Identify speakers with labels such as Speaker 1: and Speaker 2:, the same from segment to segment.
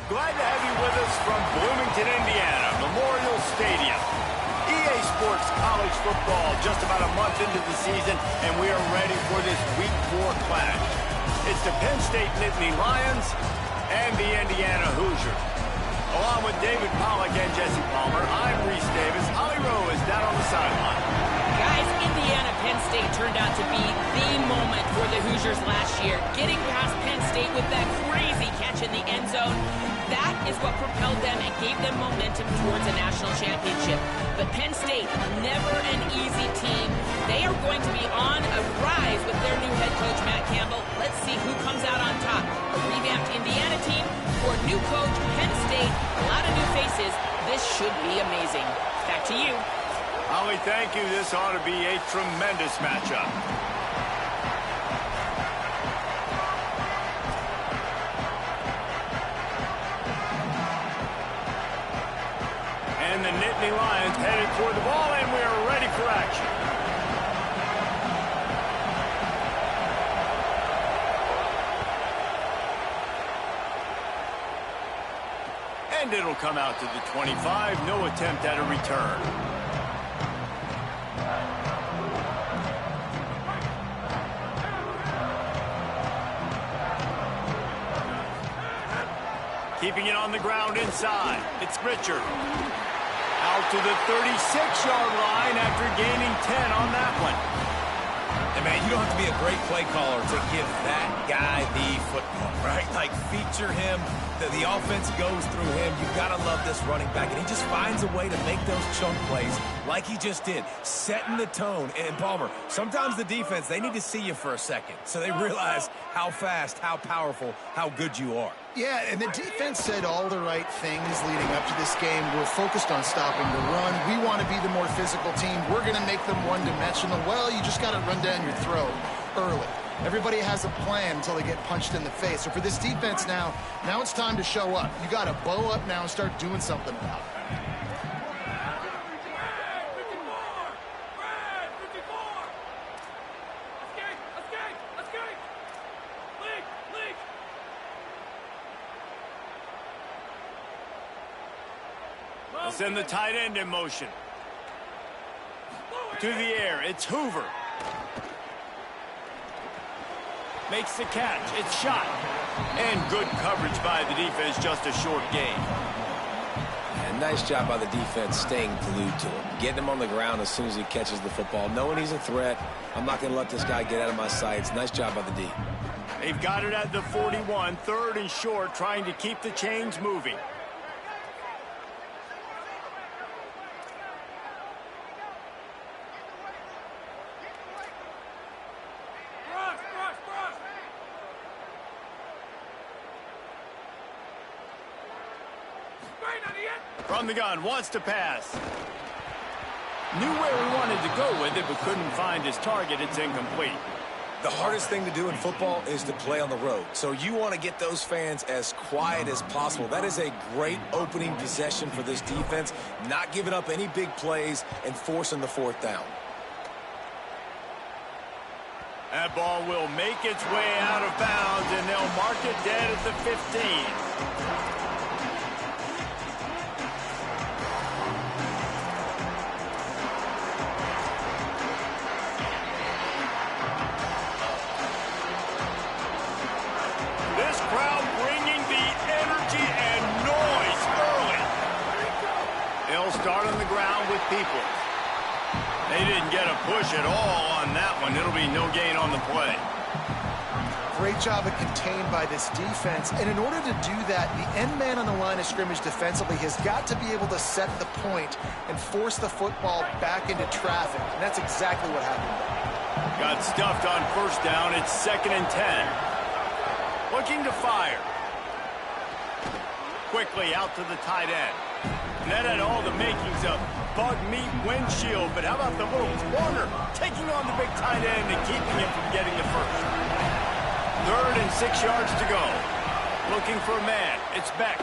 Speaker 1: Glad to have you with us from Bloomington, Indiana, Memorial Stadium. EA Sports College Football just about a month into the season, and we are ready for this Week 4 clash. It's the Penn State Nittany Lions and the Indiana Hoosiers. Along with David Pollack and Jesse Palmer, I'm Reese Davis. Ollie Rowe is down on the sideline.
Speaker 2: Guys, Indiana Penn State turned out to be the moment for the Hoosiers last year. Getting past Penn State with that crazy catch in the end zone, that is what propelled them and gave them momentum towards a national championship. But Penn State, never an easy team. They are going to be on a rise with their new head coach, Matt Campbell. Let's see who comes out on top. A revamped Indiana team or new coach, Penn State, a lot of new faces. This should be amazing. Back to you.
Speaker 1: Ollie, thank you. This ought to be a tremendous matchup. And the Nittany Lions headed toward the ball, and we are ready for action. And it'll come out to the 25. No attempt at a return. Keeping it on the ground inside. It's Richard. Out to the 36-yard line after gaining 10 on that one.
Speaker 3: And, man, you don't have to be a great play caller to give that guy the football, right? Like, feature him. The offense goes through him. You've got to love this running back. And he just finds a way to make those chunk plays like he just did, setting the tone. And, Palmer, sometimes the defense, they need to see you for a second so they realize how fast, how powerful, how good you are.
Speaker 4: Yeah, and the defense said all the right things leading up to this game. We're focused on stopping the run. We want to be the more physical team. We're going to make them one-dimensional. Well, you just got to run down your throat early. Everybody has a plan until they get punched in the face. So for this defense now it's time to show up. You got to bow up now and start doing something about it.
Speaker 1: Send the tight end in motion. To the air, it's Hoover. Makes the catch, it's shot. And good coverage by the defense, just a short gain.
Speaker 5: And nice job by the defense staying glued to him. Getting him on the ground as soon as he catches the football. Knowing he's a threat, I'm not going to let this guy get out of my sights. Nice job by the D.
Speaker 1: They've got it at the 41, third and short, trying to keep the chains moving. From the gun, wants to pass. Knew where he wanted to go with it, but couldn't find his target. It's incomplete.
Speaker 3: The hardest thing to do in football is to play on the road. So you want to get those fans as quiet as possible. That is a great opening possession for this defense. Not giving up any big plays and forcing the fourth down.
Speaker 1: That ball will make its way out of bounds, and they'll mark it dead at the 15. Start on the ground with people. They didn't get a push at all on that one. It'll be no gain on the play.
Speaker 4: Great job of contained by this defense. And in order to do that, the end man on the line of scrimmage defensively has got to be able to set the point and force the football back into traffic. And that's exactly what happened.
Speaker 1: Got stuffed on first down. It's 2nd and 10. Looking to fire. Quickly out to the tight end. And that had all the makings of bug meat windshield, but how about the little corner taking on the big tight end and keeping him from getting the first. 3rd and 6 yards to go. Looking for a man. It's Beck.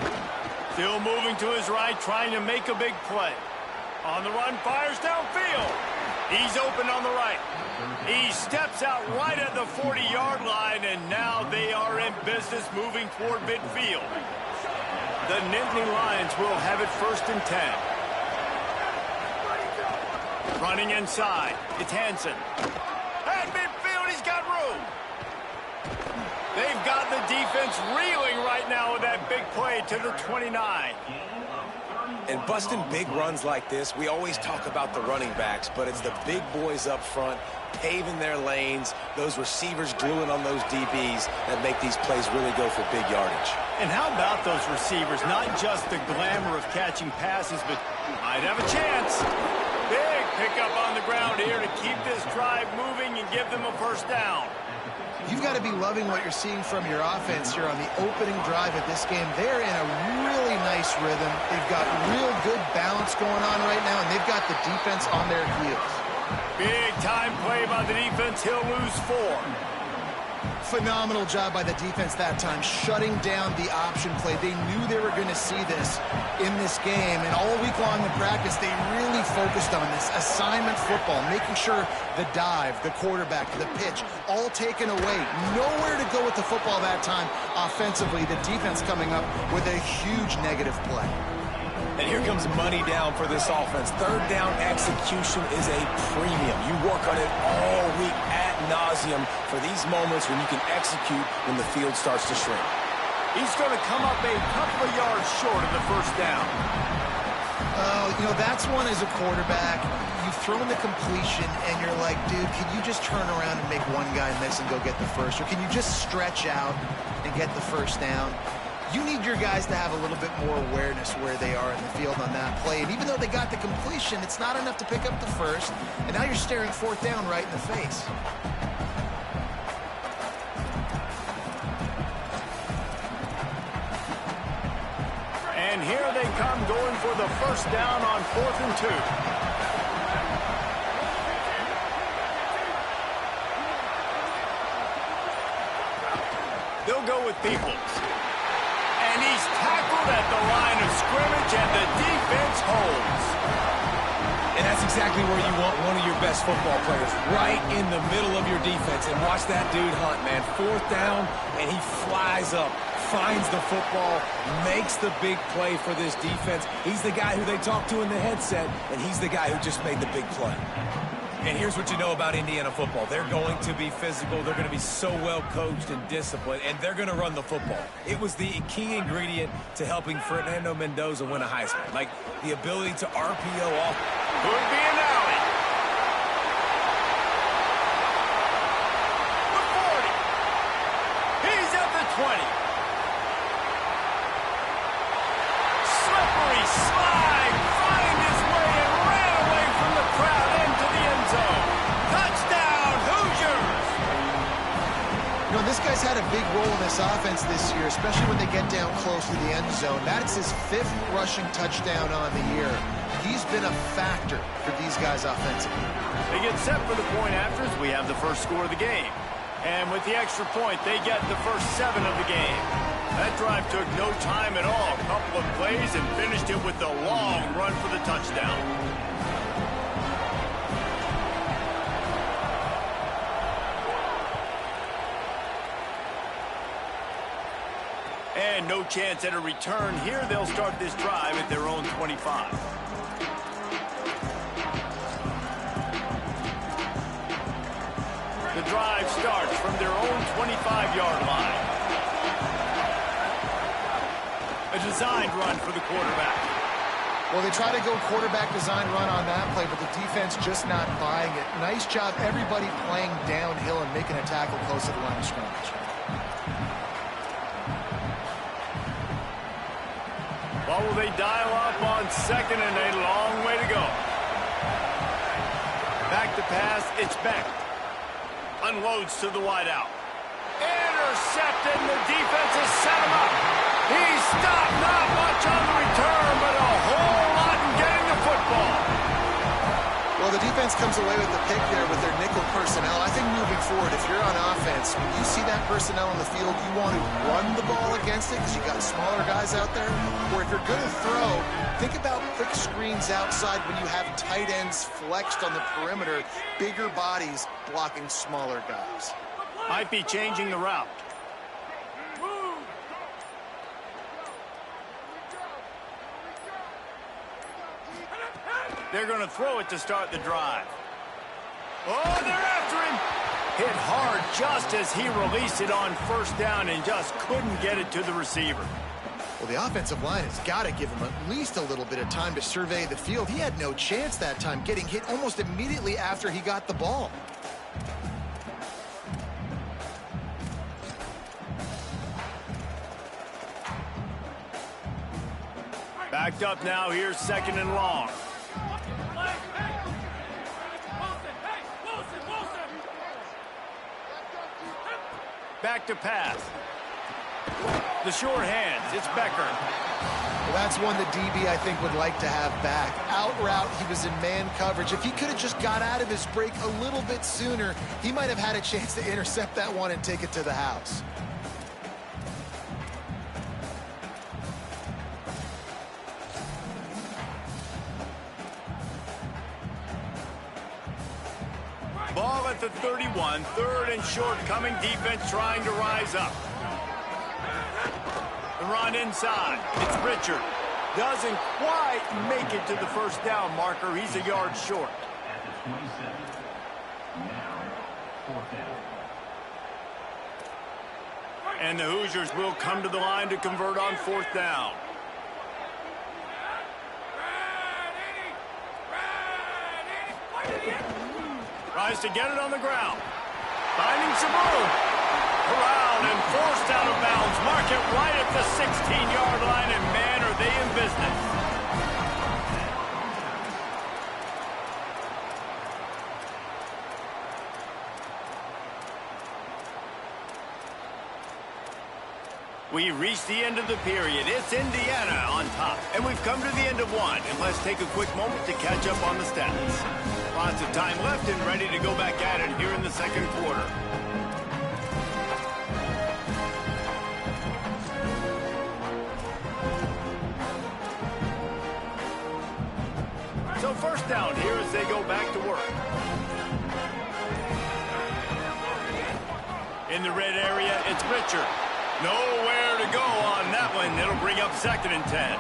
Speaker 1: Still moving to his right, trying to make a big play. On the run, fires downfield. He's open on the right. He steps out right at the 40-yard line, and now they are in business moving toward midfield. The Nittany Lions will have it 1st and 10. Running inside. It's Hansen. At midfield, he's got room. They've got the defense reeling right now with that big play to the 29.
Speaker 5: And busting big runs like this, we always talk about the running backs, but it's the big boys up front paving their lanes, those receivers gluing on those DBs that make these plays really go for big yardage.
Speaker 1: And how about those receivers? Not just the glamour of catching passes, but might have a chance. Big pickup on the ground here to keep this drive moving and give them a 1st down.
Speaker 4: You've got to be loving what you're seeing from your offense here on the opening drive of this game. They're in a really nice rhythm. They've got real good balance going on right now, and they've got the defense on their heels.
Speaker 1: Big time play by the defense. He'll lose 4.
Speaker 4: Phenomenal job by the defense that time, shutting down the option play. They knew they were going to see this in this game, and all week long in practice, they really focused on this assignment football, making sure the dive, the quarterback, the pitch, all taken away. Nowhere to go with the football that time offensively. The defense coming up with a huge negative play.
Speaker 3: And here comes money down for this offense. 3rd down execution is a premium. You work on it all week ad nauseum for these moments when you can execute when the field starts to shrink.
Speaker 1: He's going to come up a couple of yards short of the 1st down.
Speaker 4: You know, that's one as a quarterback. You've thrown the completion, and you're like, dude, can you just turn around and make one guy miss and go get the 1st? Or can you just stretch out and get the 1st down? You need your guys to have a little bit more awareness where they are in the field on that play. And even though they got the completion, it's not enough to pick up the 1st. And now you're staring 4th down right in the face.
Speaker 1: And here they come going for the 1st down on 4th and 2. They'll go with Peoples. And he's tackled at the line of scrimmage, and the defense holds.
Speaker 3: And that's exactly where you want one of your best football players, right in the middle of your defense. And watch that dude hunt, man. 4th down, and he flies up, finds the football, makes the big play for this defense. He's the guy who they talk to in the headset, and he's the guy who just made the big play. And here's what you know about Indiana football. They're going to be physical. They're going to be so well coached and disciplined, and they're going to run the football. It was the key ingredient to helping Fernando Mendoza win a Heisman. Like the ability to RPO off.
Speaker 1: Could be an alley. The 40. He's at the 20. Slippery slide. Find his way and ran away from the crowd into the end zone. Touchdown, Hoosiers!
Speaker 4: You know, this guy's had a big role in this offense this year, especially when they get down close to the end zone. That's his 5th rushing touchdown on the year. He's been a factor for these guys offensively.
Speaker 1: They get set for the point afters. We have the 1st score of the game. And with the extra point, they get the first 7 of the game. That drive took no time at all. A couple of plays and finished it with the long run for the touchdown. And no chance at a return here. They'll start this drive at their own 25. The drive starts from their own 25-yard line. A designed run for the quarterback.
Speaker 4: Well, they try to go quarterback design run on that play, but the defense just not buying it. Nice job, everybody playing downhill and making a tackle close to the line of scrimmage.
Speaker 1: Well, will they dial up on 2nd and a long way to go? Back to pass, it's Beck. Unloads to the wideout. Intercepted, and the defense has set him up. He's stopped, not much on the return, but a whole lot in getting the football.
Speaker 4: Well, the defense comes away with the pick there with their nickel personnel. I think moving forward, if you're on offense, when you see that personnel on the field, you want to run the ball against it because you got smaller guys out there. Or if you're going to throw, think about quick screens outside when you have tight ends flexed on the perimeter, bigger bodies blocking smaller guys.
Speaker 1: Might be changing the route. They're going to throw it to start the drive. Oh, they're after him. Hit hard just as he released it on first down and just couldn't get it to the receiver.
Speaker 4: Well, the offensive line has got to give him at least a little bit of time to survey the field. He had no chance that time, getting hit almost immediately after he got the ball.
Speaker 1: Backed up now, here's 2nd and long. Back to pass. The short hands, it's Becker.
Speaker 4: Well, that's one the DB, I think, would like to have back. Out route, he was in man coverage. If he could have just got out of his break a little bit sooner, he might have had a chance to intercept that one and take it to the house.
Speaker 1: Ball at the 31, 3rd and short coming, defense trying to rise up. The run inside, it's Richard. Doesn't quite make it to the first down marker, he's a yard short. And the Hoosiers will come to the line to convert on 4th down. Tries to get it on the ground. Finding some room. Around and forced out of bounds. Mark it right at the 16-yard line, and man, are they in business. We reached the end of the period. It's Indiana on top. And we've come to the end of one. And let's take a quick moment to catch up on the stats. Lots of time left and ready to go back at it here in the 2nd quarter. So 1st down here as they go back to work. In the red area, it's Richard. Nowhere to go on that one. It'll bring up 2nd and 10.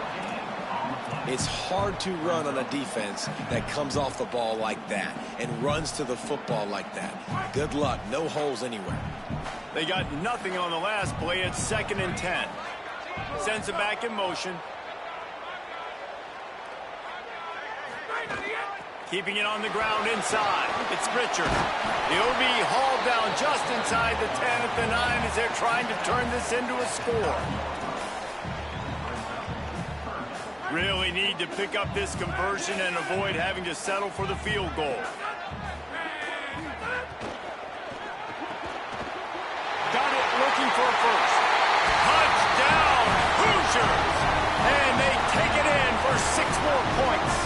Speaker 5: It's hard to run on a defense that comes off the ball like that and runs to the football like that. Good luck. No holes anywhere.
Speaker 1: They got nothing on the last play. It's 2nd and 10. Sends it back in motion. Keeping it on the ground inside. It's Richard. He'll be hauled down just inside the 10 at the 9 as they're trying to turn this into a score. Really need to pick up this conversion and avoid having to settle for the field goal. Got it, looking for a first. Touchdown, Hoosiers! And they take it in for 6 more points.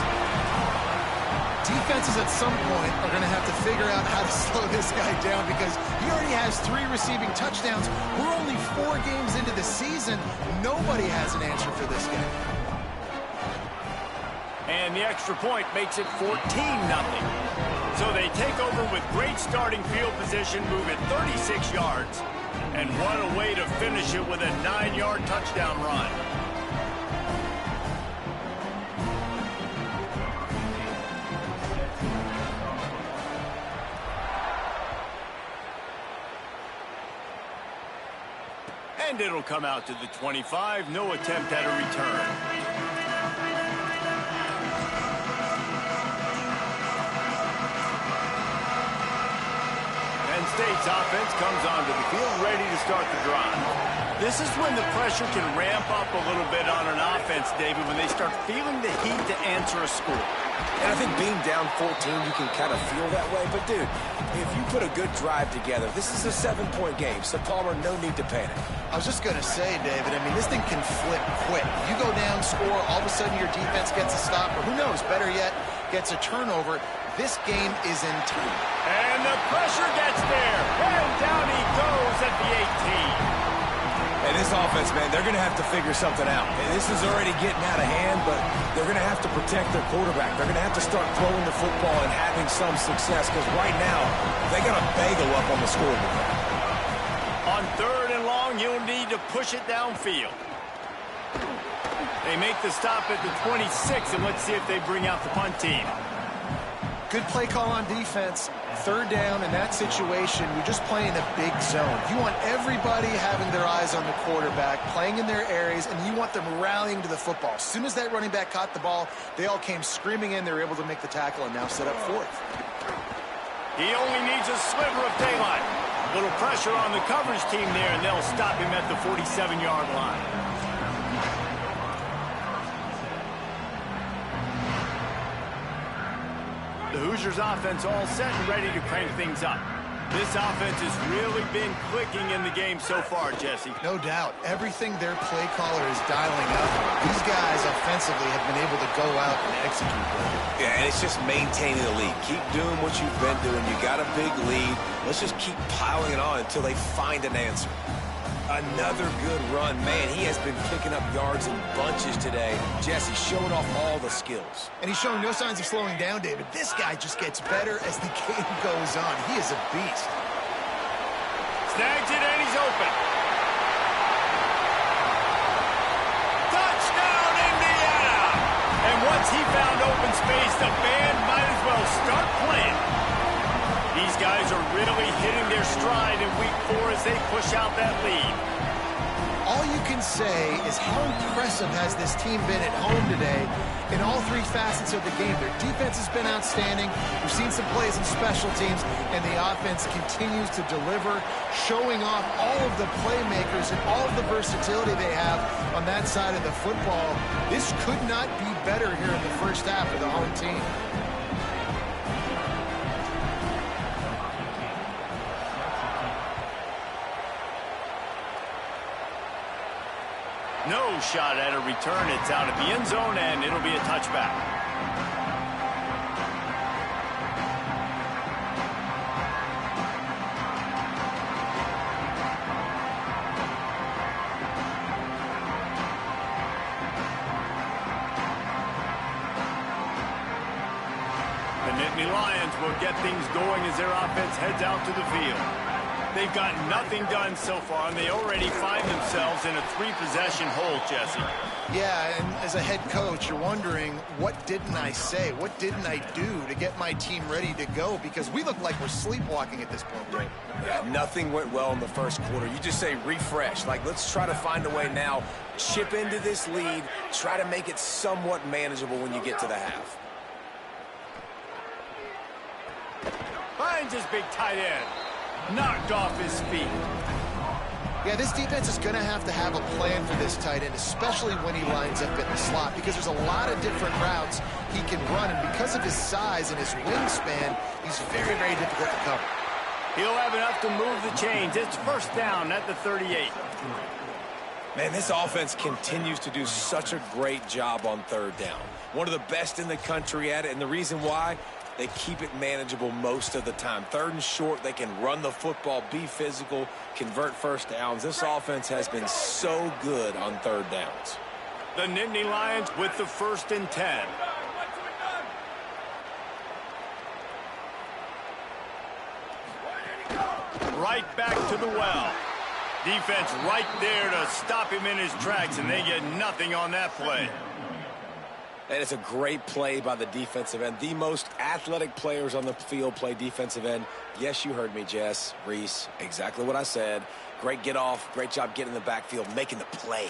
Speaker 4: Defenses at some point are going to have to figure out how to slow this guy down because he already has 3 receiving touchdowns. We're only 4 games into the season. Nobody has an answer for this guy.
Speaker 1: And the extra point makes it 14-0. So they take over with great starting field position, moving 36 yards. And what a way to finish it with a 9-yard touchdown run. And it'll come out to the 25. No attempt at a return. Penn State's offense comes onto the field ready to start the drive. This is when the pressure can ramp up a little bit on an offense, David, when they start feeling the heat to answer a score.
Speaker 5: And I think being down 14, you can kind of feel that way. But, dude, if you put a good drive together, this is a 7-point game. So, Palmer, no need to panic.
Speaker 4: I was just going to say, David, I mean, this thing can flip quick. You go down, score, all of a sudden your defense gets a stop, or who knows, better yet, gets a turnover. This game is in time.
Speaker 1: And the pressure gets there. And down he goes at the 18.
Speaker 5: And this offense, man, they're going to have to figure something out. And this is already getting out of hand, but they're going to have to protect their quarterback. They're going to have to start throwing the football and having some success because right now they got a bagel up on the scoreboard.
Speaker 1: On 3rd and long, you'll need to push it downfield. They make the stop at the 26, and let's see if they bring out the punt team.
Speaker 4: Good play call on defense. Third down in that situation, you're just playing a big zone. You want everybody having their eyes on the quarterback, playing in their areas, and you want them rallying to the football. As soon as that running back caught the ball, they all came screaming in. They were able to make the tackle and now set up fourth.
Speaker 1: He only needs a sliver of daylight. Little pressure on the coverage team there, and they'll stop him at the 47-yard line. The Hoosiers offense all set and ready to crank things up. This offense has really been clicking in the game so far, Jesse.
Speaker 4: No doubt. Everything their play caller is dialing up, these guys offensively have been able to go out and execute.
Speaker 5: Yeah, and it's just maintaining the lead. Keep doing what you've been doing. You got a big lead. Let's just keep piling it on until they find an answer. Another good run. Man, he has been picking up yards in bunches today. Jesse showing off all the skills.
Speaker 4: And he's showing no signs of slowing down, David. This guy just gets better as the game goes on. He is a beast.
Speaker 1: Snags it, and he's open. Touchdown, Indiana! And once he found open space, the band might as well start playing. These guys are really hitting their stride in week 4 as they push out that lead.
Speaker 4: All you can say is how impressive has this team been at home today in all 3 facets of the game. Their defense has been outstanding. We've seen some plays in special teams, and the offense continues to deliver, showing off all of the playmakers and all of the versatility they have on that side of the football. This could not be better here in the first half for the home team.
Speaker 1: No shot at a return. It's out of the end zone, and it'll be a touchback. The Nittany Lions will get things going as their offense heads out to the field. They've got nothing done so far, and they already find themselves in a 3-possession hole, Jesse.
Speaker 4: Yeah, and as a head coach, you're wondering, what didn't I say? What didn't I do to get my team ready to go? Because we look like we're sleepwalking at this point, right?
Speaker 5: Yeah, nothing went well in the first quarter. You just say refresh. Like, let's try to find a way now. Chip into this lead. Try to make it somewhat manageable when you get to the half.
Speaker 1: Finds his big tight end. Knocked off his feet.
Speaker 4: Yeah, this defense is going to have a plan for this tight end, especially when he lines up in the slot, because there's a lot of different routes he can run, and because of his size and his wingspan, he's very, very difficult to cover.
Speaker 1: He'll have enough to move the chains. It's first down at the 38.
Speaker 5: Man, this offense continues to do such a great job on third down. One of the best in the country at it, and the reason why, they keep it manageable most of the time. Third and short, they can run the football, be physical, convert first downs. This offense has been so good on third downs.
Speaker 1: The Nittany Lions with the 1st and 10. Right back to the well. Defense right there to stop him in his tracks, and they get nothing on that play.
Speaker 5: And it's a great play by the defensive end. The most athletic players on the field play defensive end. Yes, you heard me, Jess, Reese. Exactly what I said. Great get off. Great job getting in the backfield, making the play.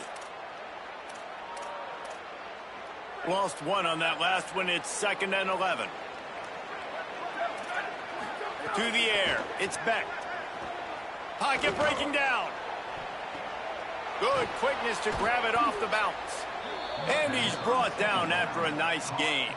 Speaker 1: Lost one on that last one. It's 2nd and 11. To the air. It's Beck. Pocket breaking down. Good quickness to grab it off the bounce. And he's brought down after a nice gain.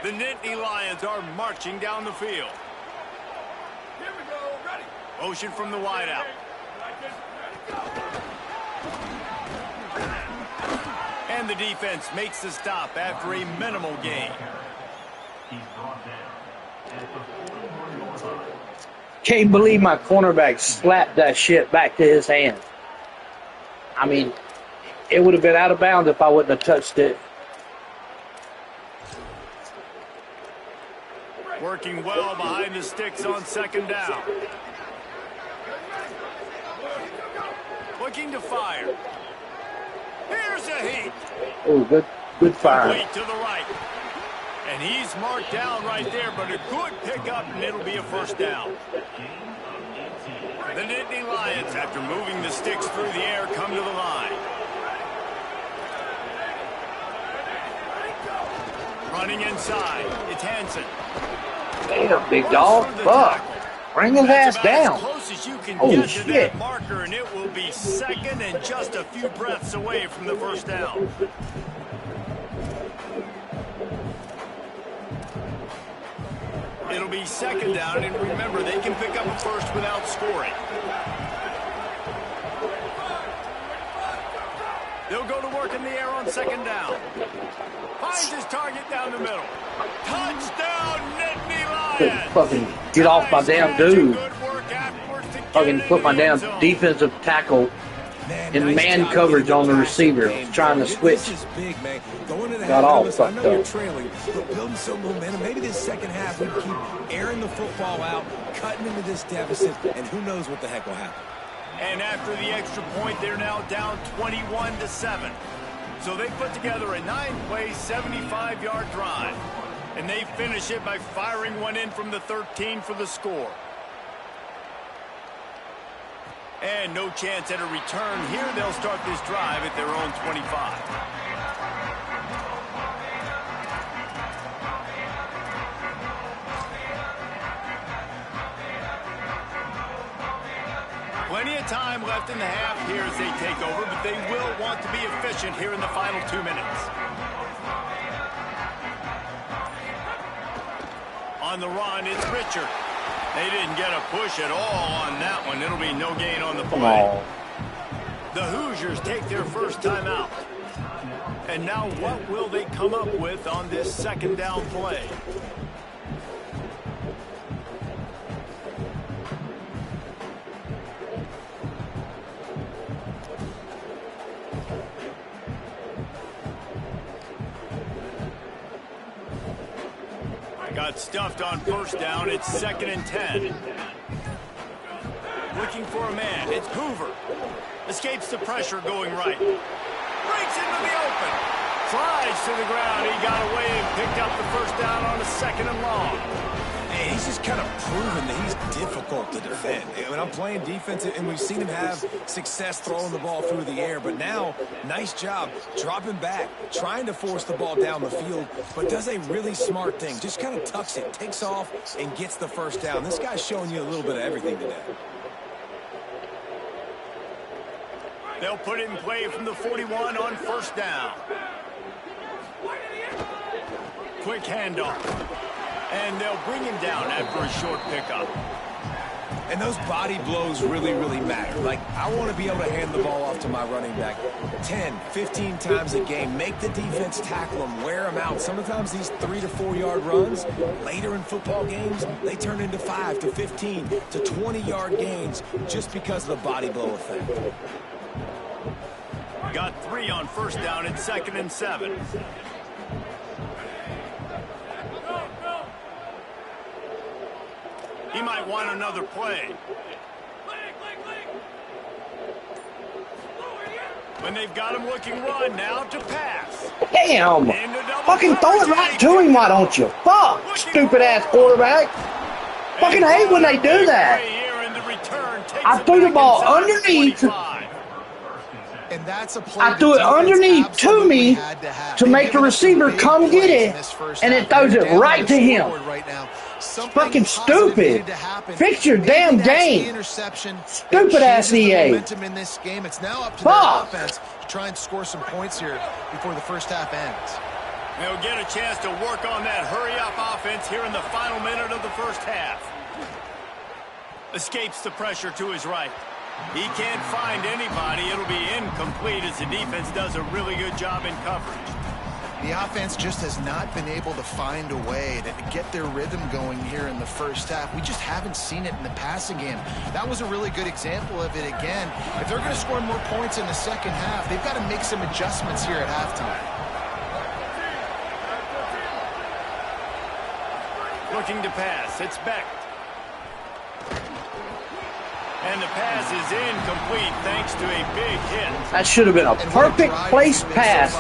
Speaker 1: The Nittany Lions are marching down the field. Here we go, ready. Motion from the wideout. And the defense makes the stop after a minimal gain.
Speaker 6: Can't believe my cornerback slapped that shit back to his hand. I mean, it would have been out of bounds if I wouldn't have touched it.
Speaker 1: Working well behind the sticks on second down. Looking to fire. Here's a heat.
Speaker 6: Oh, good fire.
Speaker 1: Complete to the right. And he's marked down right there, but a good pickup, and it'll be a first down. The Nittany Lions, after moving the sticks through the air, come to the line. Running inside, it's Hansen.
Speaker 6: Damn, big dog. Fuck. Bring his ass down.
Speaker 1: As close as you can
Speaker 6: Oh,
Speaker 1: get to
Speaker 6: shit.
Speaker 1: that marker, and it will be second and just a few breaths away from the first down. It'll be second down, and remember, they can pick up a first without scoring. They'll go to work in the air on second down. Finds his target down the middle. Touchdown, Nittany Lions!
Speaker 6: Fucking get off my damn dude. Fucking put my damn defensive tackle in man coverage on the receiver. Trying to switch. Got all fucked up.
Speaker 3: Building some momentum. Maybe this second half we keep airing the football out, cutting into this deficit, and who knows what the heck will happen.
Speaker 1: And after the extra point, they're now down 21-7. So they put together a 9-play, 75-yard drive. And they finish it by firing one in from the 13 for the score. And no chance at a return here. They'll start this drive at their own 25. Plenty of time left in the half here as they take over, but they will want to be efficient here in the final 2 minutes. On the run, it's Richard. They didn't get a push at all on that one. It'll be no gain on the play. The Hoosiers take their first time out. And now what will they come up with on this second down play? Got stuffed on first down. It's 2nd and 10. Looking for a man. It's Hoover. Escapes the pressure going right. Breaks into the open. Flies to the ground. He got away and picked up the first down on a 2nd and long.
Speaker 3: Hey, he's just kind of proven that he's difficult to defend. When I'm playing defense, and we've seen him have success throwing the ball through the air, but now, nice job dropping back, trying to force the ball down the field, but does a really smart thing. Just kind of tucks it, takes off, and gets the first down. This guy's showing you a little bit of everything today.
Speaker 1: They'll put it in play from the 41 on first down. Quick handoff. And they'll bring him down after a short pickup.
Speaker 3: And those body blows really, really matter. Like, I want to be able to hand the ball off to my running back 10, 15 times a game. Make the defense tackle him, wear him out. Sometimes these 3 to 4 yard runs, later in football games, they turn into 5 to 15 to 20 yard gains just because of the body blow effect.
Speaker 1: Got 3 on first down. It's 2nd and 7. He might want another play. When they've got him looking run, now to pass.
Speaker 6: Damn! Fucking throw it right to him, why don't you? Fuck! Stupid-ass quarterback! Fucking hate when they do that! I threw the ball underneath.
Speaker 4: And that's a play
Speaker 6: I threw it underneath to me to make the receiver come get it, and it throws it right to him. Fucking stupid. Fix your damn game. Stupid ass EA.
Speaker 4: It's now up to the offense to try and score some points here before the first half ends.
Speaker 1: They'll get a chance to work on that hurry-up offense here in the final minute of the first half. Escapes the pressure to his right. He can't find anybody. It'll be incomplete as the defense does a really good job in coverage.
Speaker 4: The offense just has not been able to find a way to get their rhythm going here in the first half. We just haven't seen it in the passing game. That was a really good example of it again. If they're going to score more points in the second half, they've got to make some adjustments here at halftime.
Speaker 1: Looking to pass. It's Beck. And the pass is incomplete thanks to a big hit.
Speaker 6: That should have been a perfect placed pass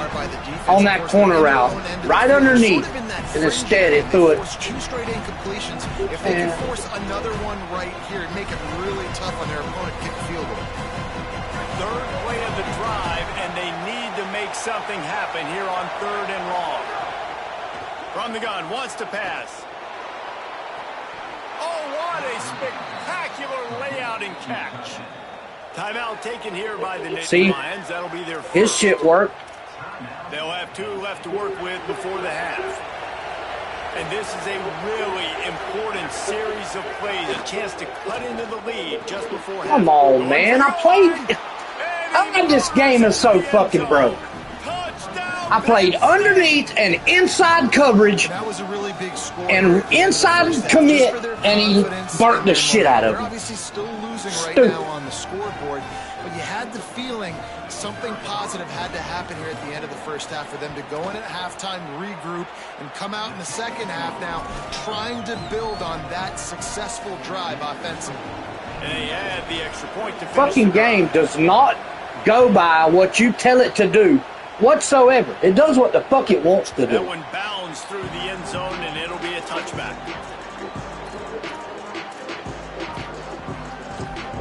Speaker 6: on that corner route, right underneath, and instead it threw it.
Speaker 4: Two straight incompletions. If they can force another one right here and make it really tough on their opponent to kick a field goal.
Speaker 1: Third play of the drive, and they need to make something happen here on 3rd and long. From the gun, wants to pass. Oh, what a spectacular layout and catch. Timeout taken here by the Lions. That'll be their first.
Speaker 6: His shit worked.
Speaker 1: They'll have 2 left to work with before the half. And this is a really important series of plays. A chance to cut into the lead just before half.
Speaker 6: Come on, man. This game is so fucking broke. I played underneath and inside coverage and inside commit, and he burnt the shit out of me.
Speaker 4: Obviously still losing right now on the scoreboard, but you had the feeling something positive had to happen here at the end of the first half for them to go in at halftime, regroup, and come out in the second half now trying to build on that successful drive offensively.
Speaker 1: And they had the extra point to finish.
Speaker 6: Fucking game does not go by what you tell it to do whatsoever. It does what the fuck it wants to do.
Speaker 1: That one bounds through the end zone, and it'll be a touchback.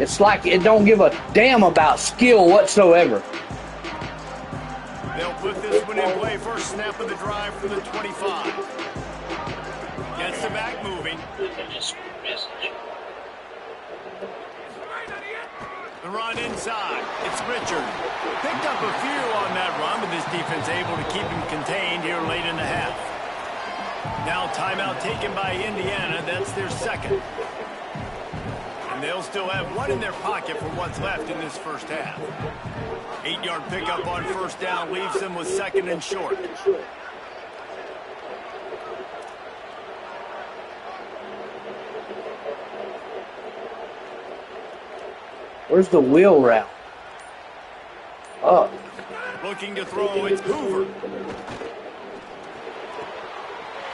Speaker 6: It's like it don't give a damn about skill whatsoever.
Speaker 1: They'll put this one in play. First snap of the drive for the 25. Gets the back moving. The run inside. It's Richard. Picked up a few on that run, but this defense able to keep him contained here late in the half. Now timeout taken by Indiana. That's their second. And they'll still have one in their pocket for what's left in this first half. 8-yard pickup on first down leaves them with 2nd and short.
Speaker 6: Where's the wheel route? Up.
Speaker 1: Looking to throw, it's Hoover.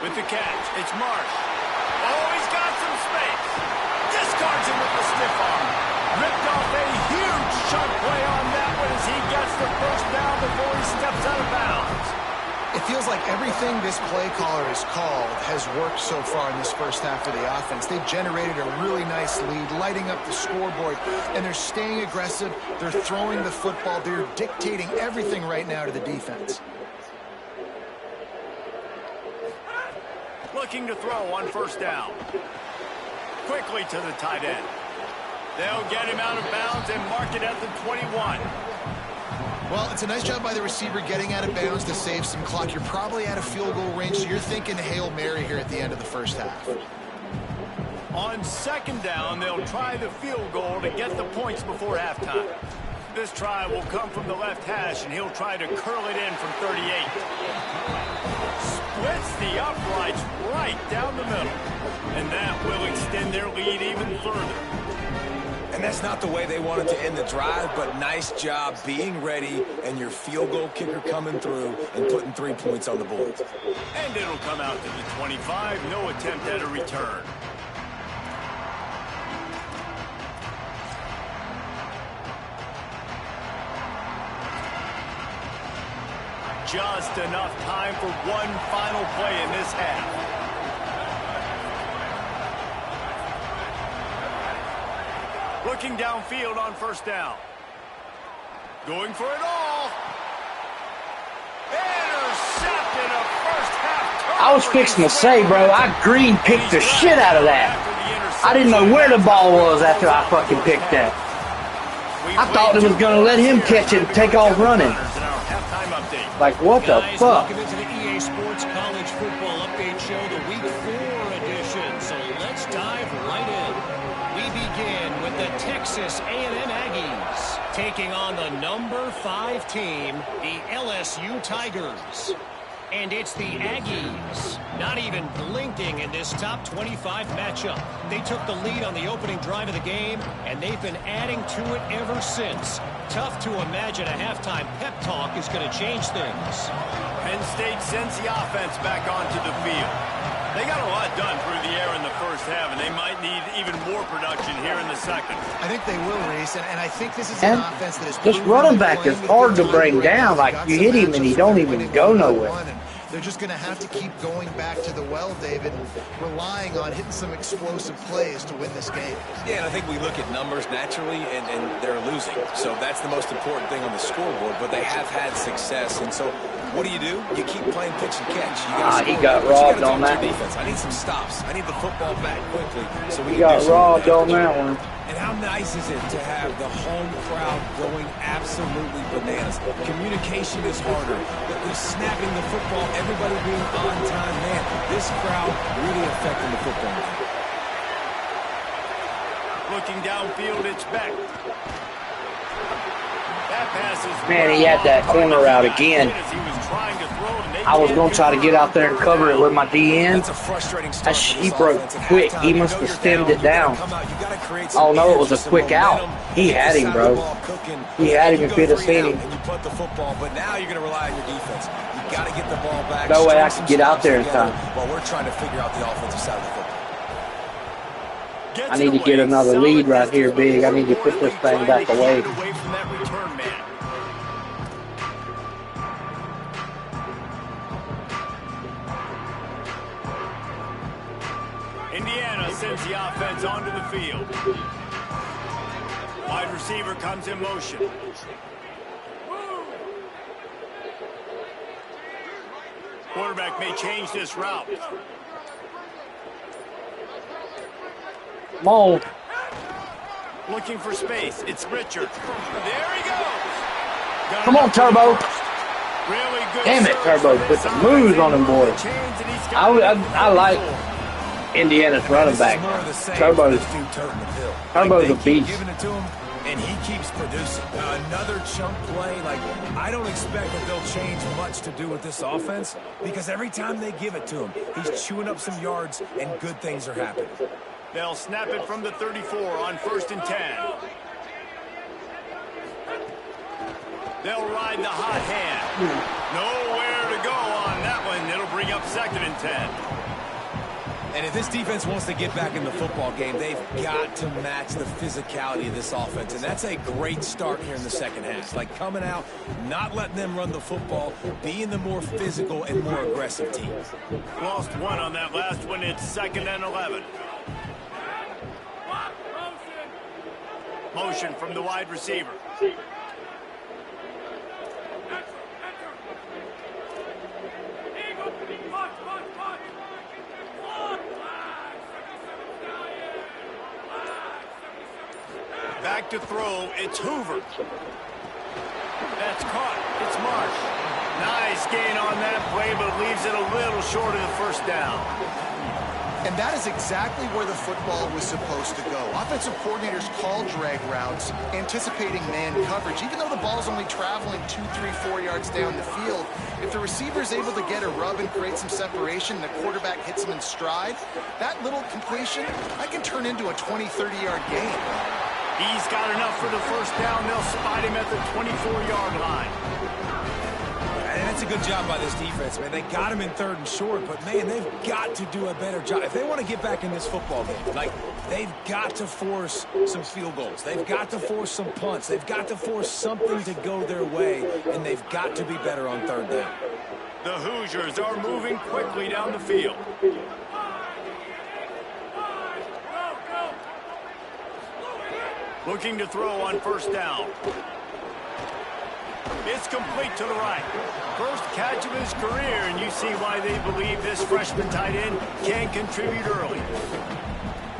Speaker 1: With the catch, it's Marsh. Oh, he's got some space. Discards him with the stiff arm. Ripped off a huge chunk play on that one as he gets the first down before he steps out of bounds.
Speaker 4: It feels like everything this play caller has called has worked so far in this first half of the offense. They've generated a really nice lead, lighting up the scoreboard, and they're staying aggressive. They're throwing the football. They're dictating everything right now to the defense.
Speaker 1: Looking to throw on first down. Quickly to the tight end. They'll get him out of bounds and mark it at the 21.
Speaker 4: Well, it's a nice job by the receiver getting out of bounds to save some clock. You're probably out of field goal range, so you're thinking Hail Mary here at the end of the first half.
Speaker 1: On 2nd down, they'll try the field goal to get the points before halftime. This try will come from the left hash, and he'll try to curl it in from 38. Splits the uprights right down the middle, and that will extend their lead even further.
Speaker 5: And that's not the way they wanted to end the drive, but nice job being ready and your field goal kicker coming through and putting 3 points on the board.
Speaker 1: And it'll come out to the 25. No attempt at a return. Just enough time for one final play in this half. Looking downfield on first down. Going for it all. Intercepted a first half.
Speaker 6: I was fixing to say, bro, I green picked the shit out of that. I didn't know where the ball was after I fucking picked that. I thought it was going to let him catch it and take off running. Like, what the fuck?
Speaker 7: Welcome into the EA Sports College Football Update Show, the Week 4 edition. So let's dive right in. We begin with the Texas A&M Aggies taking on the number 5 team, the LSU Tigers. And it's the Aggies, not even blinking in this top 25 matchup. They took the lead on the opening drive of the game, and they've been adding to it ever since. Tough to imagine a halftime pep talk is going to change things.
Speaker 1: Penn State sends the offense back onto the field. They got a lot done through the air in the first half, and they might need even more production here in the second.
Speaker 4: I think they will, Reese, and I think this is an offense that is
Speaker 6: this running back is hard to bring down. Like, you hit him and he don't even go nowhere.
Speaker 4: They're just going to have to keep going back to the well, David, and relying on hitting some explosive plays to win this game.
Speaker 5: Yeah, and I think we look at numbers naturally, and they're losing. So that's the most important thing on the scoreboard, but they have had success. And so what do? You keep playing pitch and catch.
Speaker 6: He got robbed on that.
Speaker 5: Defense. I need some stops. I need the football back quickly. So we
Speaker 6: he got robbed on that one.
Speaker 5: And how nice is it to have the home crowd going absolutely bananas? Communication is harder. The snapping the football, everybody being on time. Man, this crowd really affecting the football game.
Speaker 1: Looking downfield, it's Beck. That pass is
Speaker 6: Man, he had that corner out again. I was going to try to get out there and cover it with my DN. He broke quick. He must have stemmed it down. Oh, no, it was a quick out. He had him, bro. He had him if you'd have seen him.
Speaker 5: But now you're going to rely on your defense. You got to get the ball back.
Speaker 6: No way I could get out there in time.
Speaker 5: While we're trying to figure out the offensive side of the football.
Speaker 6: I need to get another lead right here, big. I need to put this thing back away.
Speaker 1: Indiana sends the offense onto the field. Wide receiver comes in motion. Quarterback may change this route.
Speaker 6: Come on.
Speaker 1: Looking for space. It's Richard. There he goes.
Speaker 6: Come on, Turbo.
Speaker 1: Really good.
Speaker 6: Damn it, Turbo. Put the moves on him, boy. I like Indiana's running back. Turbo's a beast.
Speaker 5: Giving it to him, and he keeps producing. Another chunk play. Like, I don't expect that they'll change much to do with this offense because every time they give it to him, he's chewing up some yards and good things are happening.
Speaker 1: They'll snap it from the 34 on 1st and 10. They'll ride the hot hand. Nowhere to go on that one. It'll bring up 2nd and 10.
Speaker 5: And if this defense wants to get back in the football game, they've got to match the physicality of this offense. And that's a great start here in the second half. Like coming out, not letting them run the football, being the more physical and more aggressive team.
Speaker 1: Lost one on that last one. It's 2nd and 11. Motion from the wide receiver. Back to throw, it's Hoover. That's caught, it's Marsh. Nice gain on that play, but leaves it a little short of the first down.
Speaker 4: And that is exactly where the football was supposed to go. Offensive coordinators call drag routes, anticipating man coverage. Even though the ball's only traveling 2, 3, 4 yards down the field, if the receiver is able to get a rub and create some separation, and the quarterback hits him in stride, that little completion, that can turn into a 20, 30-yard gain.
Speaker 1: He's got enough for the first down. They'll spot him at the 24-yard line.
Speaker 5: And it's a good job by this defense, man. They got him in 3rd and short, but, man, they've got to do a better job. If they want to get back in this football game, like, they've got to force some field goals. They've got to force some punts. They've got to force something to go their way, and they've got to be better on 3rd down.
Speaker 1: The Hoosiers are moving quickly down the field. Looking to throw on 1st down. It's complete to the right. First catch of his career, and you see why they believe this freshman tight end can contribute early.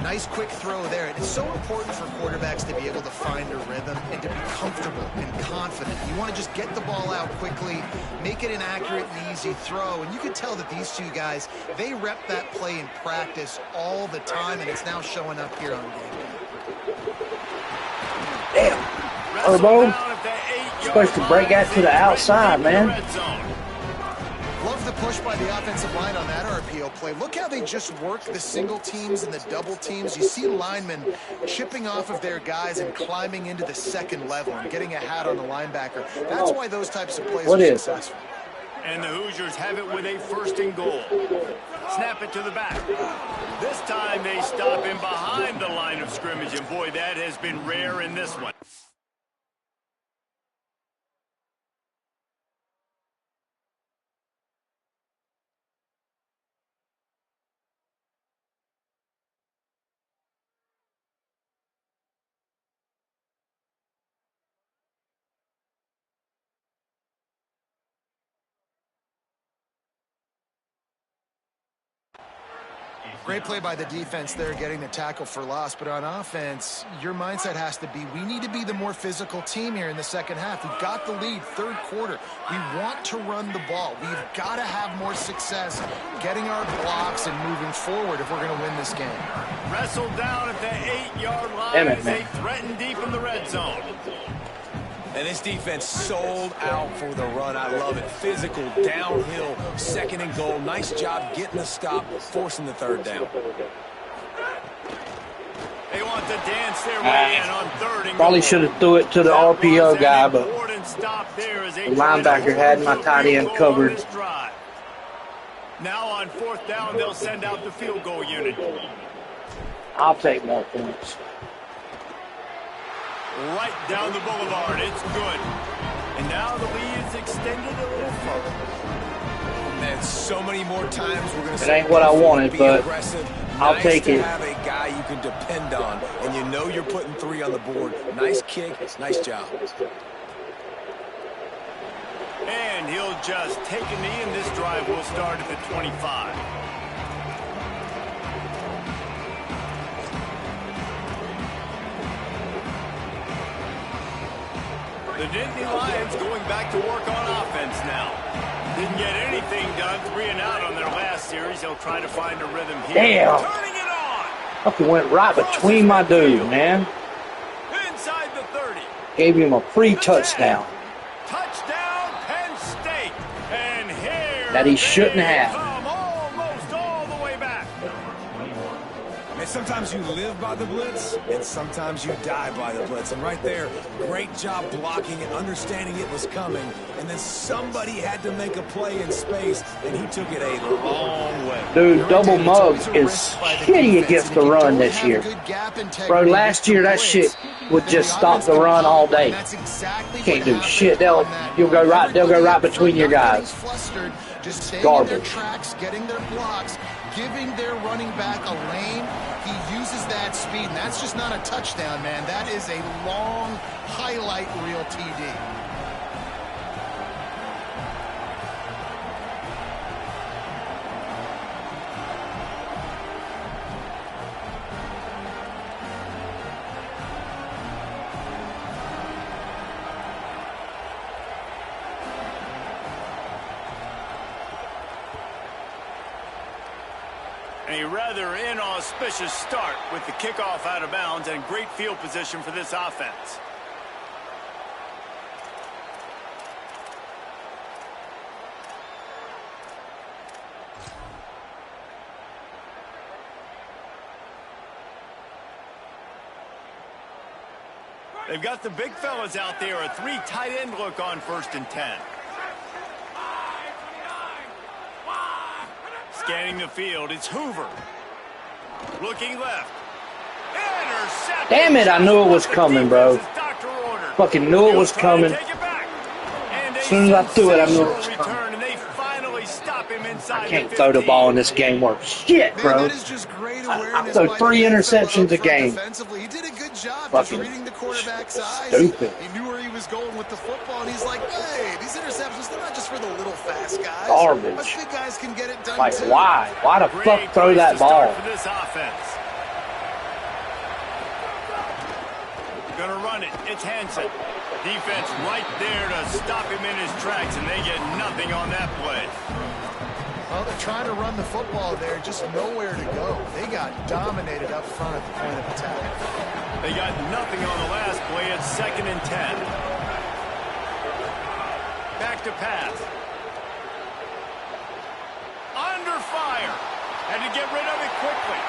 Speaker 4: Nice quick throw there. It's so important for quarterbacks to be able to find a rhythm and to be comfortable and confident. You want to just get the ball out quickly, make it an accurate and easy throw. And you can tell that these two guys, they rep that play in practice all the time, and it's now showing up here on game day.
Speaker 6: Damn. Turbo. Supposed to break out to the outside, man.
Speaker 4: Love the push by the offensive line on that RPO play. Look how they just work the single teams and the double teams. You see linemen chipping off of their guys and climbing into the second level and getting a hat on the linebacker. That's why those types of plays are successful.
Speaker 1: And the Hoosiers have it with a 1st and goal. Snap it to the back. This time they stop him behind the line of scrimmage, and boy, that has been rare in this one.
Speaker 4: Great play by the defense there, getting the tackle for loss. But on offense, your mindset has to be, we need to be the more physical team here in the second half. We've got the lead, 3rd quarter. We want to run the ball. We've got to have more success getting our blocks and moving forward if we're going to win this game.
Speaker 1: Wrestled down at the 8-yard line as they threaten deep in the red zone.
Speaker 5: And this defense sold out for the run. I love it. Physical, downhill, 2nd and goal. Nice job getting the stop, forcing the 3rd down.
Speaker 1: They want to dance their way in on 3rd and
Speaker 6: probably
Speaker 1: goal.
Speaker 6: should have threw it to the RPO guy, but the linebacker had my tight end covered.
Speaker 1: Now on 4th down, they'll send out the field goal unit.
Speaker 6: I'll take more points.
Speaker 1: Right down the boulevard. It's good. And now the lead is extended a little further.
Speaker 5: And so many more times we're going to
Speaker 6: It ain't what I wanted, but I'll take it.
Speaker 5: Have a guy you can depend on, and you know you're putting 3 on the board. Nice kick. Nice job.
Speaker 1: And he'll just take a knee, and this drive will start at the 25. The Nittany Lions going back to work on offense now. Didn't get anything done, 3 and out on their last series. They'll try to find a rhythm here.
Speaker 6: Damn.
Speaker 1: Turning it on.
Speaker 6: Fucking went right between my dude, man.
Speaker 1: Inside the 30.
Speaker 6: Gave him a free touchdown.
Speaker 1: Touchdown, Penn State. And here
Speaker 6: That he shouldn't
Speaker 1: they
Speaker 6: have.
Speaker 1: come almost all the way back.
Speaker 5: And sometimes you live by the blitz, and sometimes you die by the blitz. And right there, great job blocking and understanding it was coming. And then somebody had to make a play in space, and he took it a long way.
Speaker 6: Dude, double mug is shitty against the run this year. Bro, last year that shit would just stop the run all day. Can't do shit. They'll go right between your guys.
Speaker 4: Just staying
Speaker 6: Garbage.
Speaker 4: in their tracks, getting their blocks, giving their running back a lane. He uses that speed, and that's just not a touchdown, man. That is a long highlight reel TD.
Speaker 1: A rather inauspicious start with the kickoff out of bounds and great field position for this offense. They've got the big fellas out there, a 3 tight end look on 1st and 10. Scanning the field, it's Hoover. Looking left. Intercepted.
Speaker 6: Damn it, I knew it was coming, bro. Fucking knew it was coming. As soon as I threw it, I knew it was coming. I can't throw the ball in this game worth shit, bro. I throw 3 interceptions a game.
Speaker 4: He did a good job
Speaker 6: Fucking
Speaker 4: reading the quarterback's eyes.
Speaker 6: stupid.
Speaker 4: He knew where he was going with the football, and he's like, hey, these interceptions, they're not just for the little fast guys.
Speaker 6: Garbage.
Speaker 4: Us big guys can get it done
Speaker 6: Like,
Speaker 4: too.
Speaker 6: why? Why the fuck throw that ball?
Speaker 1: For this offense. Gonna run it. It's Hansen. Defense right there to stop him in his tracks, and they get nothing on that play.
Speaker 4: Well, they're trying to run the football there, just nowhere to go. They got dominated up front at the point of attack.
Speaker 1: They got nothing on the last play. It's 2nd and 10. Back to pass. Had to get rid of it quickly.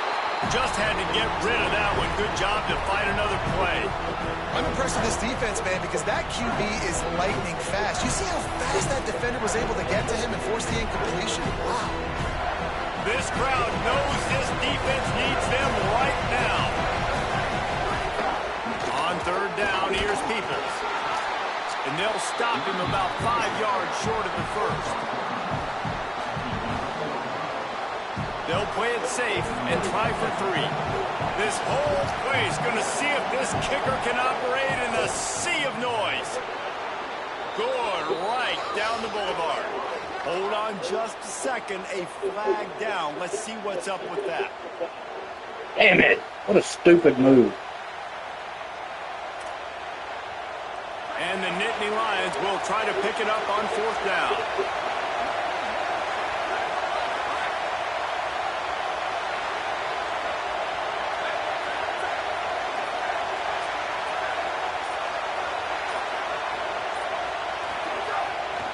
Speaker 1: Just had to get rid of that one. Good job to fight another play.
Speaker 5: I'm impressed with this defense, man, because that QB is lightning fast. You see how fast that defender was able to get to him and force the incompletion? Wow.
Speaker 1: This crowd knows this defense needs them right now. On third down, here's Peoples. And they'll stop him about 5 yards short of the first. They'll play it safe and try for 3. This whole place is going to see if this kicker can operate in a sea of noise. Good, right down the boulevard. Hold on just a second. A flag down. Let's see what's up with that.
Speaker 6: Damn it. What a stupid move.
Speaker 1: And the Nittany Lions will try to pick it up on 4th down.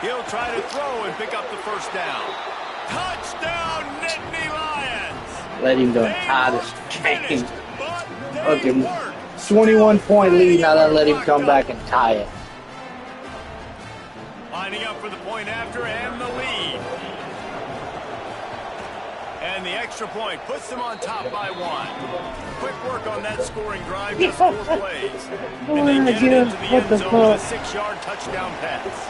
Speaker 1: He'll try to throw and pick up the first down. Touchdown, Nittany Lions!
Speaker 6: Let him go tie this game. Fucking 21-point lead, now then let him come back and tie it.
Speaker 1: Lining up for the point after and the lead. And the extra point puts them on top by 1. Quick work on that scoring drive, just 4 plays. And they get it into the end zone with a 6-yard touchdown pass.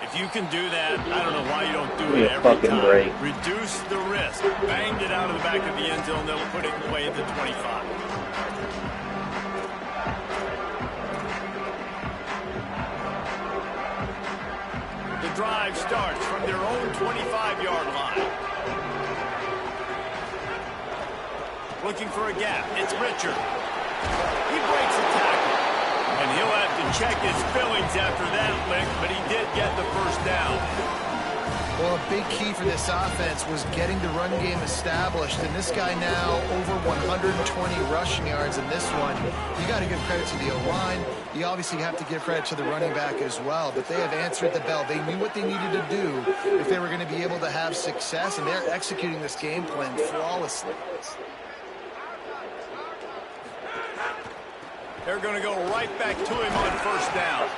Speaker 1: If you can do that, I don't know why you don't do it every time.
Speaker 6: Break.
Speaker 1: Reduce the risk. Banged it out of the back of the end zone. They'll put it away at the 25. The drive starts from their own 25-yard line. Looking for a gap. It's Richard. He breaks a tackle. And he'll have to check his fillings after that lick, but he did get the first down.
Speaker 4: Well, a big key for this offense was getting the run game established. And this guy now over 120 rushing yards in this one. You got to give credit to the O-line. You obviously have to give credit to the running back as well. But they have answered the bell. They knew what they needed to do if they were going to be able to have success. And they're executing this game plan flawlessly.
Speaker 1: They're going to go right back to him on first down.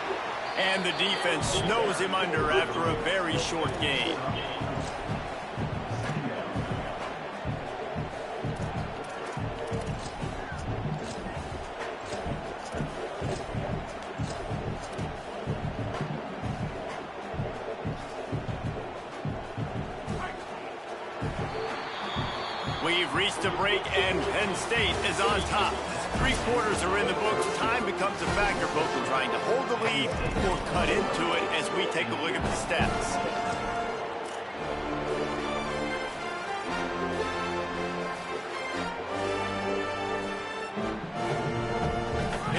Speaker 1: And the defense snows him under after a very short gain. We've reached a break, and Penn State is on top. 3 quarters are in the books. Time becomes a factor, both in trying to hold the lead or cut into it as we take a look at the stats.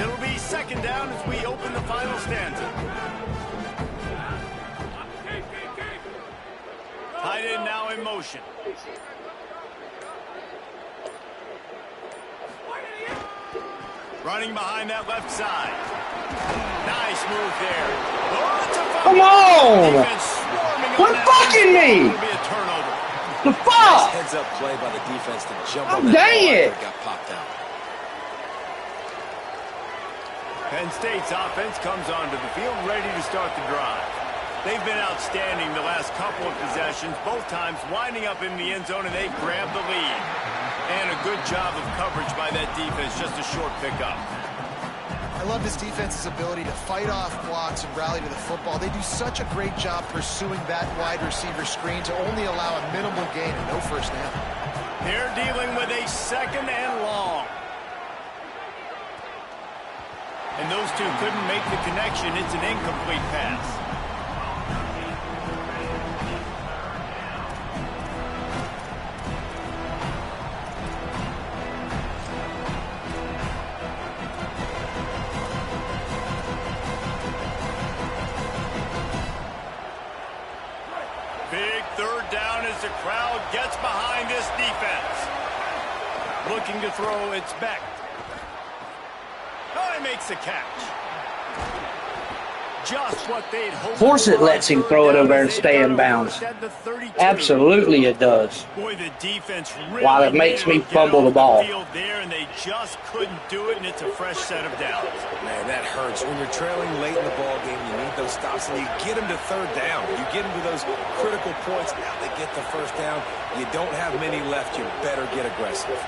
Speaker 1: It'll be second down as we open the final stanza. Tight end now in motion. Running behind that left side. Nice move there. Oh, it's a
Speaker 6: come on! Quit fucking me!
Speaker 1: It'll be a turnover.
Speaker 6: The fuck?
Speaker 5: Nice heads-up play by the defense to jump
Speaker 6: Oh,
Speaker 5: on that
Speaker 6: dang
Speaker 5: ball
Speaker 6: it.
Speaker 5: after it got popped out.
Speaker 1: Penn State's offense comes onto the field ready to start the drive. They've been outstanding the last couple of possessions, both times winding up in the end zone, and they grab the lead. And a good job of coverage by that defense, just a short pickup.
Speaker 4: I love this defense's ability to fight off blocks and rally to the football. They do such a great job pursuing that wide receiver screen to only allow a minimal gain and no first down.
Speaker 1: They're dealing with a second and long. And those two couldn't make the connection. It's an incomplete pass. Big third down as the crowd gets behind this defense. Looking to throw, it's Beck. Oh, he makes the catch. just what they'd hoped.
Speaker 6: Of course it lets him throw it over there and stay in bounds. Absolutely it does.
Speaker 1: Boy, the defense really
Speaker 6: While it makes me fumble the ball.
Speaker 1: There, and they just couldn't do it, and it's a fresh set of downs.
Speaker 5: Man, that hurts. When you're trailing late in the ball game, you need those stops, and you get them to third down. You get them to those critical points. Now they get the first down. You don't have many left. You better get aggressive.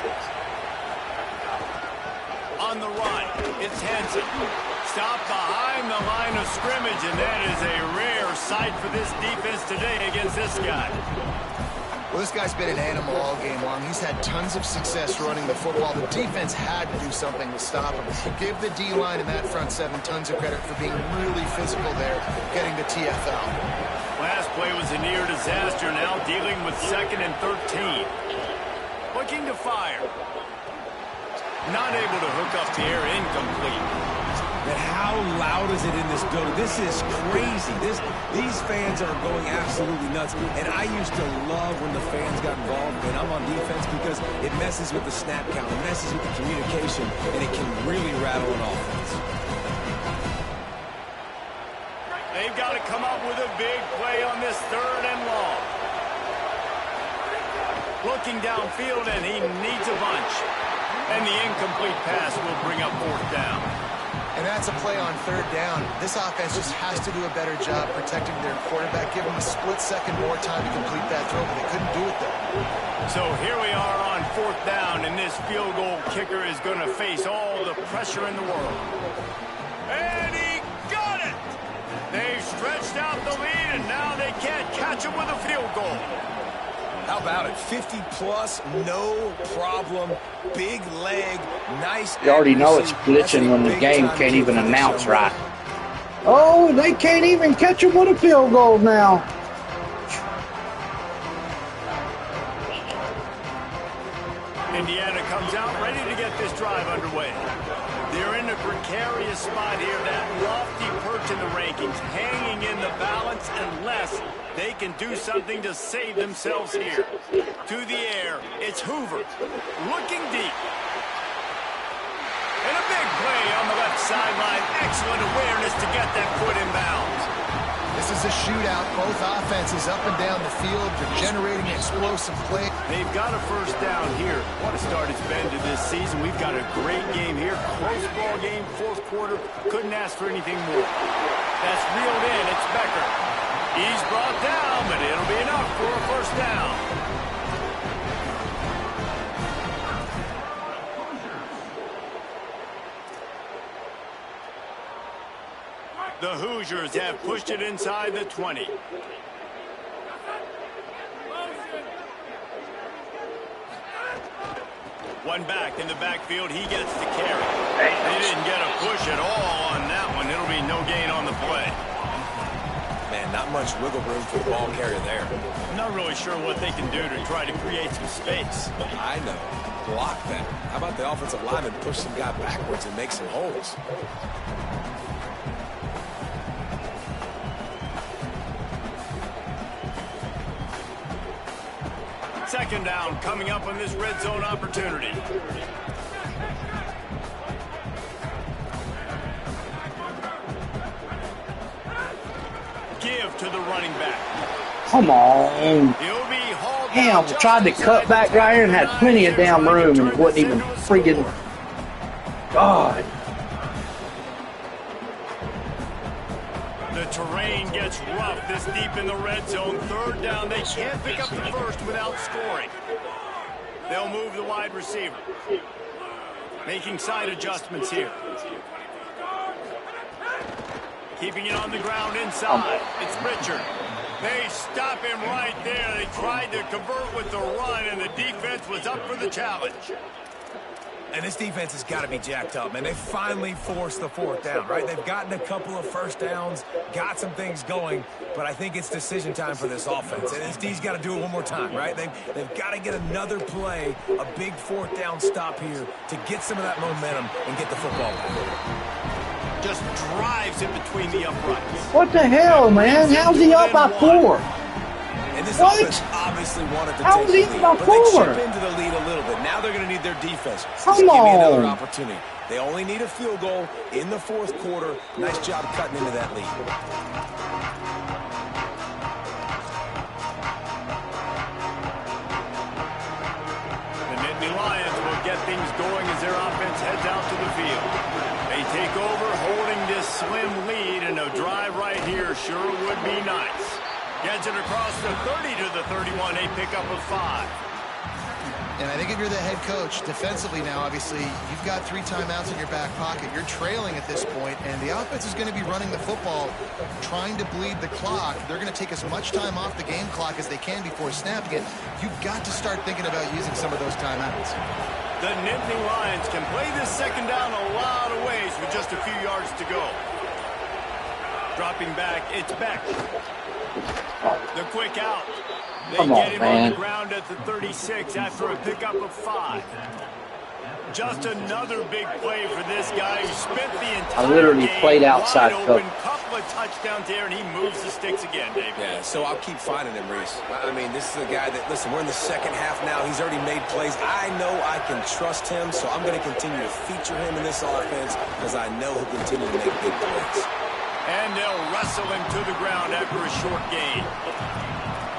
Speaker 1: On the run, it's Henson. Stopped behind the line of scrimmage, and that is a rare sight for this defense today against this guy.
Speaker 4: Well, this guy's been an animal all game long. He's had tons of success running the football. The defense had to do something to stop him. Give the D-line and that front seven tons of credit for being really physical there, getting the TFL.
Speaker 1: Last play was a near disaster, now dealing with 2nd and 13. Looking to fire. Not able to hook up the air, incomplete.
Speaker 5: And how loud is it in this building? This is crazy. These fans are going absolutely nuts. And I used to love when the fans got involved, and I'm on defense because it messes with the snap count, it messes with the communication, and it can really rattle an offense.
Speaker 1: They've got to come up with a big play on this 3rd and long. Looking downfield, and he needs a bunch. And the incomplete pass will bring up 4th down.
Speaker 4: And that's a play on 3rd down. This offense just has to do a better job protecting their quarterback. Give them a split second more time to complete that throw, but they couldn't do it there.
Speaker 1: So here we are on 4th down, and this field goal kicker is going to face all the pressure in the world. And he got it! They've stretched out the lead, and now they can't catch him with a field goal.
Speaker 5: How about it? 50-plus, no problem. Big leg, nice.
Speaker 6: You already know it's glitching when the game can't even announce right. Oh, they can't even catch him with a field goal now.
Speaker 1: Indiana comes out ready to get this drive underway. They're in a precarious spot here, that lofty perch in the rankings, hanging in the balance unless they can do something to save themselves here. To the air, it's Hoover, looking deep. And a big play on the left sideline. Excellent awareness to get that foot in bounds.
Speaker 4: This is a shootout. Both offenses up and down the field. They're generating explosive play.
Speaker 1: They've got a first down here. What a start it's been to this season. We've got a great game here. Close ball game, 4th quarter. Couldn't ask for anything more. That's reeled in. It's Becker. He's brought down, but it'll be enough for a first down. The Hoosiers have pushed it inside the 20. One back in the backfield. He gets the carry. They didn't get a push at all on that one. It'll be no gain on the play.
Speaker 5: Man, not much wiggle room for the ball carrier there.
Speaker 1: I'm not really sure what they can do to try to create some space.
Speaker 5: I know. Block that. How about the offensive lineman push some guy backwards and make some holes?
Speaker 1: Second down coming up on this red zone opportunity. Give to the running back.
Speaker 6: Come on.
Speaker 1: He'll be hauled
Speaker 6: Damn,
Speaker 1: down.
Speaker 6: tried to cut back right here and had plenty of damn room, and it wasn't even freaking... God.
Speaker 1: The terrain gets rough this deep in the red zone. 3rd down. They can't pick up the first without scoring. They'll move the wide receiver. Making side adjustments here. Keeping it on the ground inside. It's Richard. They stop him right there. They tried to convert with the run, and the defense was up for the challenge.
Speaker 5: And this defense has got to be jacked up, man. They finally forced the 4th down, right? They've gotten a couple of first downs, got some things going, but I think it's decision time for this offense. And this D's got to do it one more time, right? They've got to get another play, a big 4th down stop here to get some of that momentum and get the football back.
Speaker 1: Just drives in between the uprights.
Speaker 6: What the hell, man? How's he up by 4?
Speaker 5: And And this
Speaker 6: What?
Speaker 5: offense obviously wanted to
Speaker 6: How
Speaker 5: take
Speaker 6: was
Speaker 5: the
Speaker 6: he
Speaker 5: lead,
Speaker 6: my
Speaker 5: but they
Speaker 6: forward?
Speaker 5: chip into the lead a little bit. Now they're going to need their defense.
Speaker 6: Come
Speaker 5: Just give me another
Speaker 6: on.
Speaker 5: opportunity. They only need a field goal in the fourth quarter. Nice job cutting into that lead.
Speaker 1: The Nittany Lions will get things going as their offense heads out to the field. They take over holding this slim lead, and a drive right here sure would be nice. Gets it across the 30 to the 31. They pick up a 5.
Speaker 4: And I think if you're the head coach, defensively now, obviously, you've got 3 timeouts in your back pocket. You're trailing at this point, and the offense is going to be running the football, trying to bleed the clock. They're going to take as much time off the game clock as they can before snapping it. You've got to start thinking about using some of those timeouts.
Speaker 1: The Nittany Lions can play this second down a lot of ways with just a few yards to go. Dropping back, it's Beck. The quick out. They get him on the ground at the 36 after a pickup of 5. Just another big play for this guy who spent the entire
Speaker 6: I literally
Speaker 1: game
Speaker 6: played outside
Speaker 1: wide open. Couple of touchdowns there, and he moves the sticks again, David.
Speaker 5: Yeah, so I'll keep finding him, Reese. I mean, this is a guy that, listen, we're in the second half now. He's already made plays. I know I can trust him, so I'm going to continue to feature him in this offense because I know he'll continue to make big plays.
Speaker 1: And they'll wrestle him to the ground after a short gain.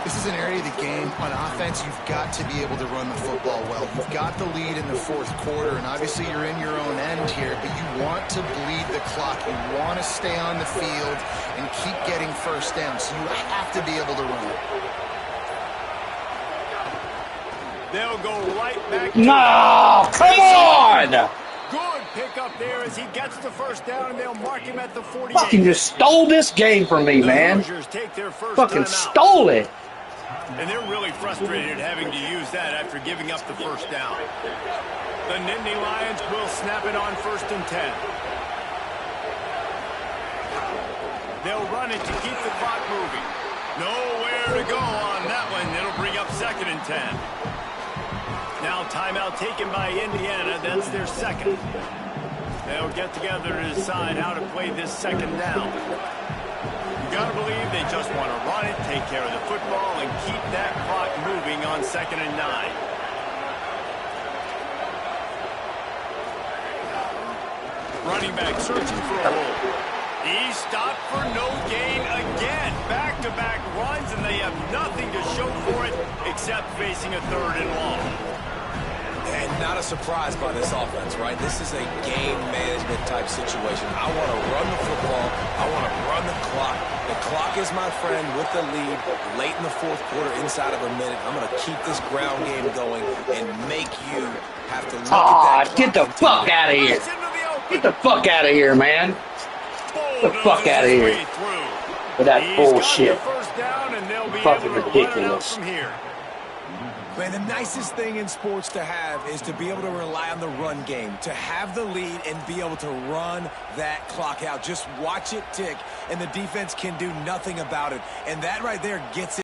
Speaker 4: This is an area of the game on offense you've got to be able to run the football well. You've got the lead in the fourth quarter, and obviously you're in your own end here, but you want to bleed the clock. You want to stay on the field and keep getting first down, so you have to be able to run it.
Speaker 1: They'll go right back.
Speaker 6: No, come on!
Speaker 1: Good pickup there as he gets the first down, and they'll mark him at the 48.
Speaker 6: Fucking just stole this game from me, man.
Speaker 1: Hoosiers take their first
Speaker 6: Fucking
Speaker 1: timeout.
Speaker 6: stole it.
Speaker 1: And they're really frustrated having to use that after giving up the first down. The Nittany Lions will snap it on 1st and 10. They'll run it to keep the clock moving. Nowhere to go on that one. It'll bring up 2nd and 10. Now timeout taken by Indiana. That's their second. They'll get together to decide how to play this second down. You got to believe they just want to run it, take care of the football, and keep that clock moving on 2nd and 9. Running back searching for a hole. He stopped for no gain again. Back-to-back runs, and they have nothing to show for it except facing a 3rd and long.
Speaker 5: And not a surprise by this offense, right? This is a game management type situation. I want to run the football. I want to run the clock. The clock is my friend with the lead late in the fourth quarter, inside of a minute. I'm going to keep this ground game going and make you have to look at that.
Speaker 6: Get the fuck out of here. Get the fuck out of here, man. Get the fuck out of here. With that bullshit. Fucking ridiculous.
Speaker 5: Man, the nicest thing in sports to have is to be able to rely on the run game, to have the lead and be able to run that clock out. Just watch it tick, and the defense can do nothing about it. And that right there gets it.